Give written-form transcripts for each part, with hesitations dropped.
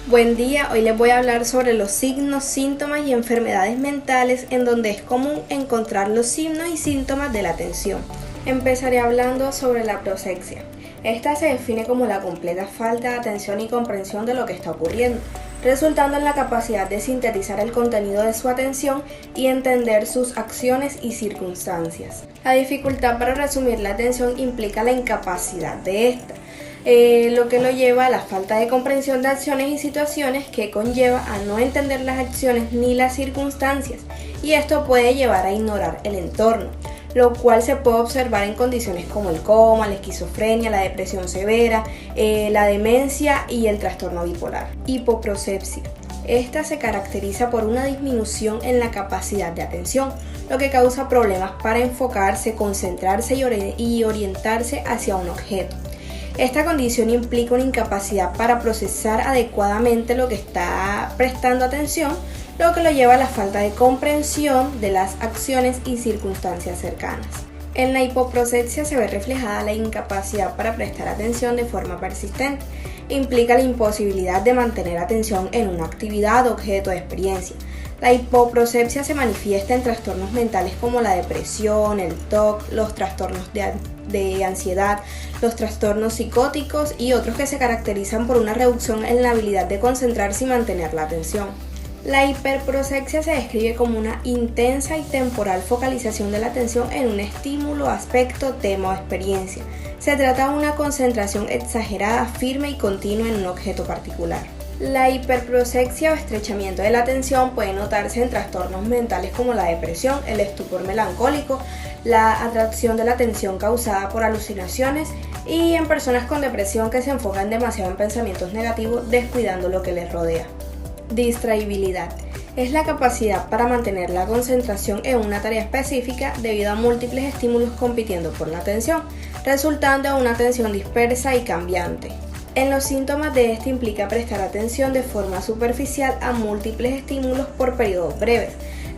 Buen día, hoy les voy a hablar sobre los signos, síntomas y enfermedades mentales en donde es común encontrar los signos y síntomas de la atención. Empezaré hablando sobre la prosexia. Esta se define como la completa falta de atención y comprensión de lo que está ocurriendo, resultando en la capacidad de sintetizar el contenido de su atención y entender sus acciones y circunstancias. La dificultad para resumir la atención implica la incapacidad de esta, lo que lo lleva a la falta de comprensión de acciones y situaciones que conlleva a no entender las acciones ni las circunstancias, y esto puede llevar a ignorar el entorno, lo cual se puede observar en condiciones como el coma, la esquizofrenia, la depresión severa, la demencia y el trastorno bipolar. Hipoprosepsia. Esta se caracteriza por una disminución en la capacidad de atención, lo que causa problemas para enfocarse, concentrarse y orientarse hacia un objeto. Esta condición implica una incapacidad para procesar adecuadamente lo que está prestando atención, lo que lo lleva a la falta de comprensión de las acciones y circunstancias cercanas. En la hipoprosepsia se ve reflejada la incapacidad para prestar atención de forma persistente. Implica la imposibilidad de mantener atención en una actividad, objeto o experiencia. La hipoprosepsia se manifiesta en trastornos mentales como la depresión, el TOC, los trastornos de ansiedad, los trastornos psicóticos y otros que se caracterizan por una reducción en la habilidad de concentrarse y mantener la atención. La hiperprosexia se describe como una intensa y temporal focalización de la atención en un estímulo, aspecto, tema o experiencia. Se trata de una concentración exagerada, firme y continua en un objeto particular. La hiperprosexia o estrechamiento de la atención puede notarse en trastornos mentales como la depresión, el estupor melancólico, la atracción de la atención causada por alucinaciones y en personas con depresión que se enfocan demasiado en pensamientos negativos, descuidando lo que les rodea. Distraibilidad. Es la capacidad para mantener la concentración en una tarea específica debido a múltiples estímulos compitiendo por la atención, resultando en una atención dispersa y cambiante. En los síntomas de este implica prestar atención de forma superficial a múltiples estímulos por periodos breves.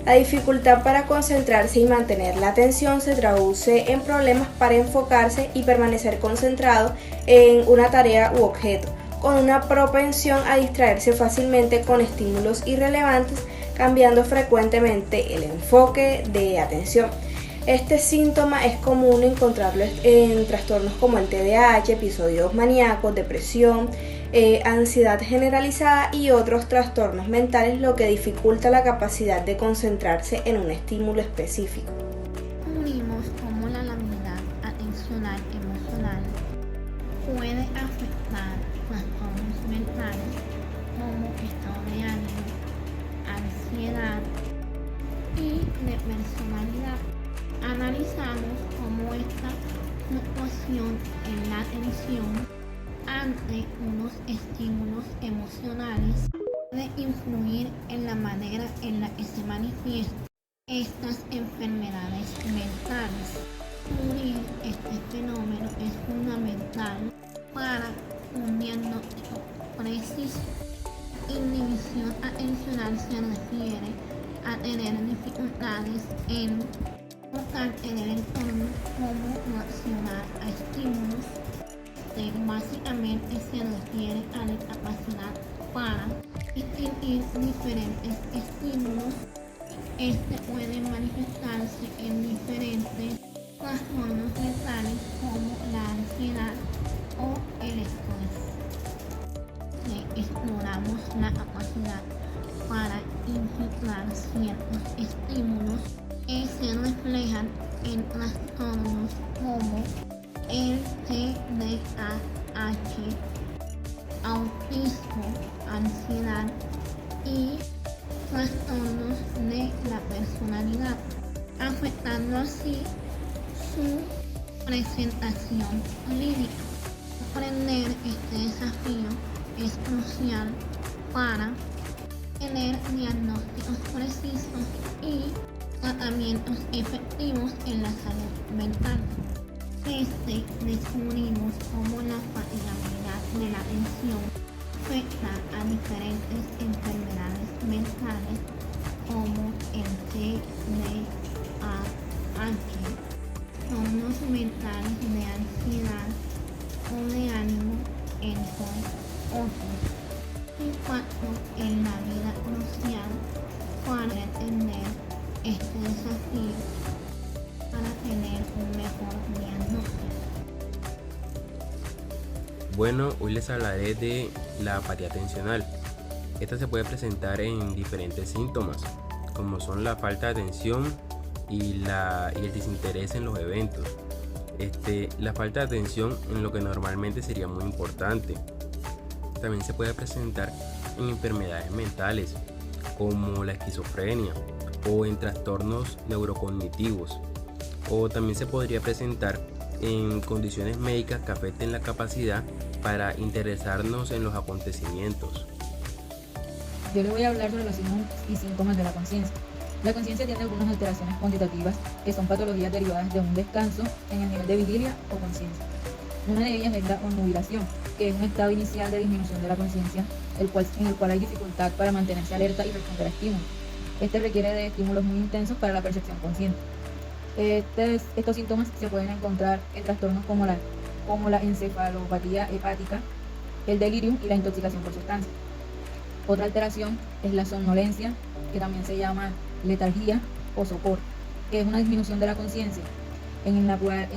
La dificultad para concentrarse y mantener la atención se traduce en problemas para enfocarse y permanecer concentrado en una tarea u objeto, con una propensión a distraerse fácilmente con estímulos irrelevantes, cambiando frecuentemente el enfoque de atención. Este síntoma es común encontrarlo en trastornos como el TDAH, episodios maníacos, depresión, ansiedad generalizada y otros trastornos mentales, lo que dificulta la capacidad de concentrarse en un estímulo específico. Unimos cómo la labilidad atencional emocional puede afectar trastornos mentales como estado de ánimo, ansiedad y de personalidad. Analizamos cómo esta fluctuación en la atención ante unos estímulos emocionales puede influir en la manera en la que se manifiestan estas enfermedades mentales. Cubrir este fenómeno es fundamental para un diagnóstico preciso. Inhibición atencional se refiere a tener dificultades en en el entorno, cómo reaccionar a estímulos. Básicamente se refiere a la capacidad para distinguir diferentes estímulos. Este puede manifestarse en diferentes trastornos mentales como la ansiedad o el estrés. Exploramos la capacidad para integrar ciertos estímulos que se reflejan en trastornos como el TDAH, autismo, ansiedad y trastornos de la personalidad, afectando así su presentación clínica. Comprender este desafío es crucial para tener diagnósticos precisos y tratamientos efectivos en la salud mental. Descubrimos cómo la fatigabilidad de la atención afecta a diferentes enfermedades mentales como el TDAH, trastornos mentales de ansiedad o de ánimo, entre otros. pasos en la vida crucial para entender este desafío para tener un mejor diagnóstico. Bueno, hoy les hablaré de la apatía atencional. Esta se puede presentar en diferentes síntomas, como son la falta de atención y el desinterés en los eventos. La falta de atención en lo que normalmente sería muy importante. También se puede presentar en enfermedades mentales, como la esquizofrenia o en trastornos neurocognitivos. O también se podría presentar en condiciones médicas que afecten la capacidad para interesarnos en los acontecimientos. Yo le voy a hablar sobre los signos y síntomas de la conciencia. La conciencia tiene algunas alteraciones cuantitativas que son patologías derivadas de un descanso en el nivel de vigilia o conciencia. Una de ellas es la obnubilación, que es un estado inicial de disminución de la conciencia, en el cual hay dificultad para mantenerse alerta y responder a estímulos. Este requiere de estímulos muy intensos para la percepción consciente. Estos síntomas se pueden encontrar en trastornos como la encefalopatía hepática, el delirium y la intoxicación por sustancias. Otra alteración es la somnolencia, que también se llama letargia o sopor, que es una disminución de la conciencia, en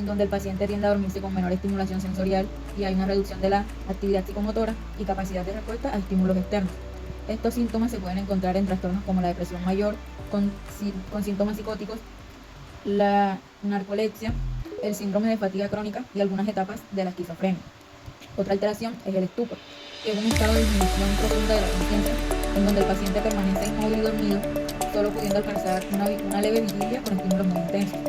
donde el paciente tiende a dormirse con menor estimulación sensorial y hay una reducción de la actividad psicomotora y capacidad de respuesta a estímulos externos. Estos síntomas se pueden encontrar en trastornos como la depresión mayor, con síntomas psicóticos, la narcolepsia, el síndrome de fatiga crónica y algunas etapas de la esquizofrenia. Otra alteración es el estupor, que es un estado de disminución profunda de la conciencia, en donde el paciente permanece inmóvil y dormido, solo pudiendo alcanzar una leve vigilia con estímulos muy intensos.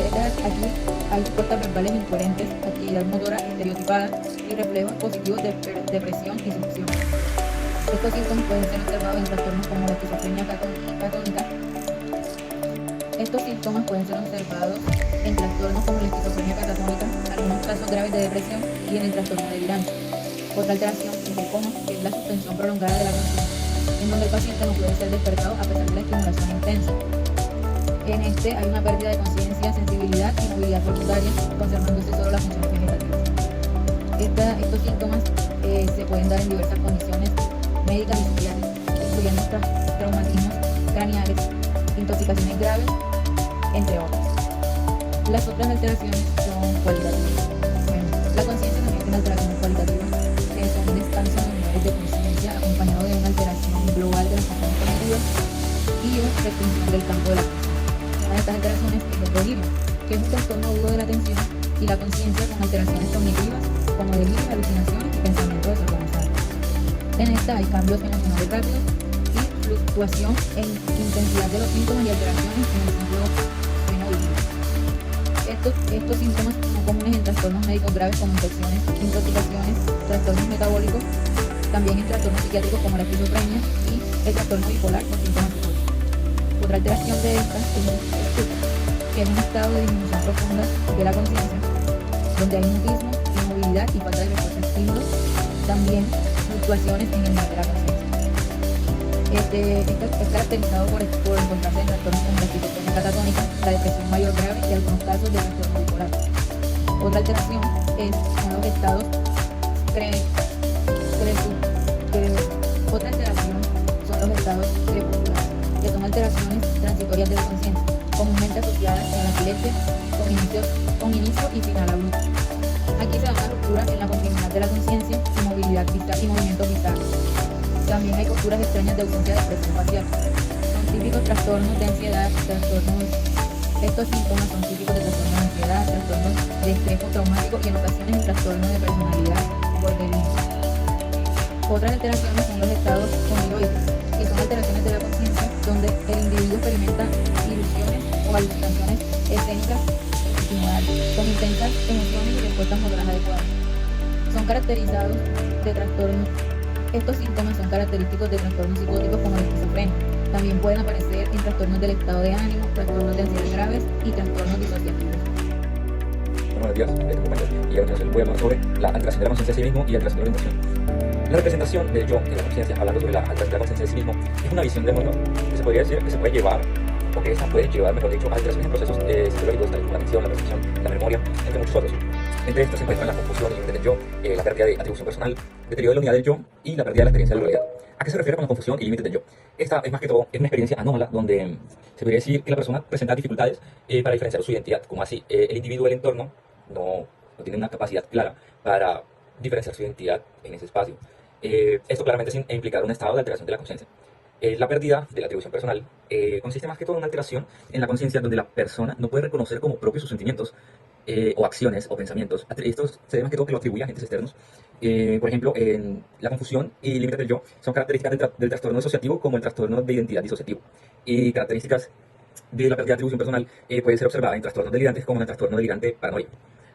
Aquí hay respuestas verbales incoherentes, actividad motora estereotipada y reflejos positivos de depresión y succión. Estos síntomas pueden ser observados en trastornos como la esquizofrenia catónica. Estos síntomas pueden ser observados en trastornos como la esquizofrenia catatónica, algunos casos graves de depresión y en el trastorno delirante. Otra alteración es el coma, que es la suspensión prolongada de la conciencia, en donde el paciente no puede ser despertado a pesar de la estimulación intensa. En hay una pérdida de conciencia, sensibilidad y movilidad voluntaria, conservándose solo las funciones vegetativas. Estos síntomas se pueden dar en diversas condiciones médicas y psiquiátricas, incluyendo traumatismos craneales, intoxicaciones graves, entre otras. Las otras alteraciones son cualitativas. La conciencia también tiene alteraciones cualitativas, que son un descanso en niveles de conciencia acompañado de una alteración global de las funciones cognitivas y una restricción del campo de la conciencia. Una de estas alteraciones es el delirio, que es un trastorno agudo de la atención y la conciencia con alteraciones cognitivas como delirio, alucinaciones y pensamientos desorganizados. En esta hay cambios emocionales rápidos y fluctuación en intensidad de los síntomas y alteraciones en el ciclo sueño-vigilia. Estos síntomas son comunes en trastornos médicos graves como infecciones, intoxicaciones, trastornos metabólicos, también en trastornos psiquiátricos como la esquizofrenia y el trastorno bipolar con síntomas psicóticos. Otra alteración de estas es el estupor, que es un estado de disminución profunda de la conciencia, donde hay mutismo, inmovilidad y falta de respuesta a estímulos, también fluctuaciones en el nivel de la conciencia. Es caracterizado por encontrarse en trastornos como la esquizofrenia catatónica, la depresión mayor grave y algunos casos de trastorno bipolar. Otra alteración son los estados crepusculares, que son alteraciones transitorias de la conciencia, comúnmente asociadas a la epilepsia, con inicio y final abrupto. Aquí se da una ruptura en la continuidad de la conciencia y movilidad y movimientos bizarros. También hay posturas extrañas de ausencia de expresión facial. Son típicos trastornos de ansiedad, estos síntomas son típicos de trastornos de ansiedad, trastornos de estrés postraumático y en ocasiones el trastorno de personalidad borderline. Otras alteraciones son los estados oniroides, que son alteraciones de la conciencia donde el individuo experimenta ilusiones o alucinaciones escénicas con intensas emociones y respuestas motoras adecuadas. Estos síntomas son característicos de trastornos psicóticos como la esquizofrenia. También pueden aparecer en trastornos del estado de ánimo, trastornos de ansiedad graves y trastornos disociativos. Buenos días, compañeros. Y ahora voy a hablar sobre la alteración de la conciencia de sí mismo y alteración de la orientación. La representación del yo, de la conciencia, hablando sobre la alteración de la conciencia de sí mismo, es una visión del mundo que se podría decir que se puede llevar, o que esa puede llevar, mejor dicho, a alteraciones en procesos psicológicos, tales como la atención, la percepción, la memoria, entre muchos otros. Entre estas se encuentran la confusión y el yo, la pérdida pérdida de atribución personal, deterioro de la unidad del yo y la pérdida de la experiencia de la realidad. ¿A qué se refiere con la confusión y límites del yo? Esta es más que todo una experiencia anómala donde se podría decir que la persona presenta dificultades para diferenciar su identidad, como así el individuo del entorno no tiene una capacidad clara para diferenciar su identidad en ese espacio. Esto claramente sin implicar un estado de alteración de la conciencia. La pérdida de la atribución personal consiste más que todo en una alteración en la conciencia donde la persona no puede reconocer como propios sus sentimientos o acciones o pensamientos. Estos se debe más que todo que lo atribuye a agentes externos. Por ejemplo, en la confusión y límites del yo son características del trastorno disociativo como el trastorno de identidad disociativo. Y características de la pérdida de atribución personal puede ser observada en trastornos delirantes como en el trastorno delirante paranoia.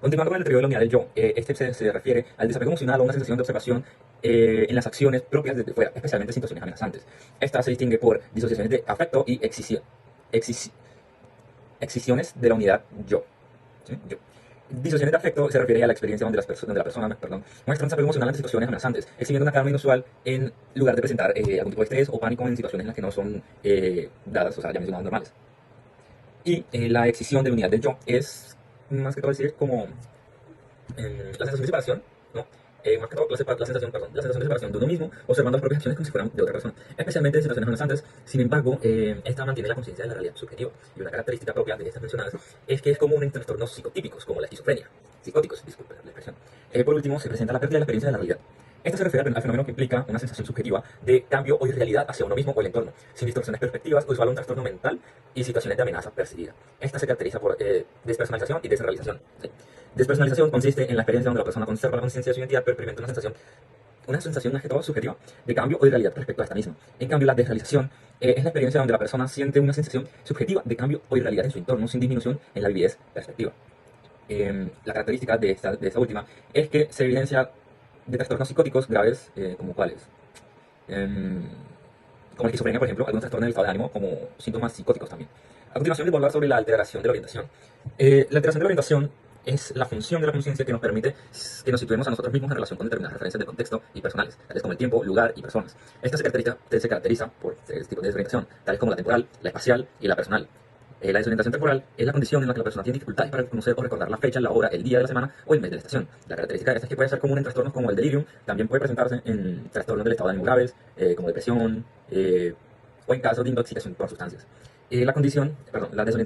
Continuando con el deterioro de la unidad del yo, este se refiere al desapego emocional o una sensación de observación en las acciones propias desde fuera, especialmente en situaciones amenazantes. Esta se distingue por disociaciones de afecto y excisiones de la unidad yo. ¿Sí? Yo. Disociaciones de afecto se refiere a la experiencia donde la persona muestra un desapego emocional ante situaciones amenazantes, exhibiendo una calma inusual en lugar de presentar algún tipo de estrés o pánico en situaciones en las que no son dadas, o sea, ya mencionadas normales. Y la excisión de la unidad del yo es más que todo decir como la sensación de separación, ¿no? Más que todo la sensación de separación de uno mismo, observando las propias acciones como si fueran de otra persona, especialmente en situaciones amenazantes. Sin embargo, esta mantiene la conciencia de la realidad subjetiva, y una característica propia de estas mencionadas es que es común en trastornos psicotípicos, como la esquizofrenia. Psicóticos, disculpen la expresión. Por último, se presenta la pérdida de la experiencia de la realidad. Esto se refiere al fenómeno que implica una sensación subjetiva de cambio o irrealidad hacia uno mismo o el entorno, sin distorsiones perspectivas o usual un trastorno mental y situaciones de amenaza percibida. Esta se caracteriza por despersonalización y desrealización. ¿Sí? Despersonalización consiste en la experiencia donde la persona conserva la conciencia de su identidad, pero experimenta una sensación más que todo subjetiva de cambio o irrealidad respecto a esta misma. En cambio, la desrealización es la experiencia donde la persona siente una sensación subjetiva de cambio o irrealidad en su entorno, sin disminución en la vividez perspectiva. La característica de esta última es que se evidencia de trastornos psicóticos graves, como cuáles, como la esquizofrenia, por ejemplo, algunos trastornos del estado de ánimo como síntomas psicóticos también. A continuación les voy a hablar sobre la alteración de la orientación. La alteración de la orientación es la función de la conciencia que nos permite que nos situemos a nosotros mismos en relación con determinadas referencias de contexto y personales, tales como el tiempo, lugar y personas. Esta se caracteriza por tres tipos de desorientación, tales como la temporal, la espacial y la personal. La desorientación temporal es la condición en la que la persona tiene dificultades para reconocer o recordar la fecha, la hora, el día de la semana o el mes de la estación. La característica de esta es que puede ser común en trastornos como el delirium, también puede presentarse en trastornos del estado de ánimo graves, como depresión, o en casos de intoxicación por sustancias. La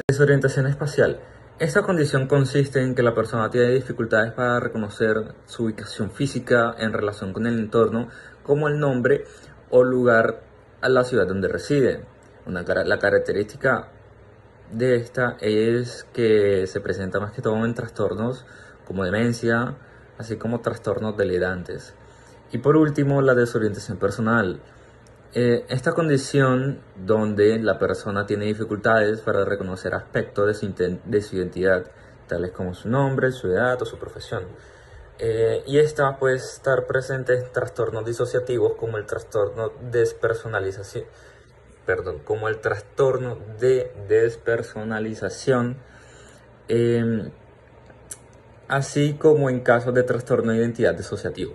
desorientación espacial. Esta condición consiste en que la persona tiene dificultades para reconocer su ubicación física en relación con el entorno, como el nombre o lugar a la ciudad donde reside. La característica de esta es que se presenta más que todo en trastornos como demencia, así como trastornos delirantes. Y por último, la desorientación personal. Esta condición donde la persona tiene dificultades para reconocer aspectos de su identidad, tales como su nombre, su edad o su profesión. Y esta puede estar presente en trastornos disociativos como el trastorno de despersonalización, así como en casos de trastorno de identidad disociativo.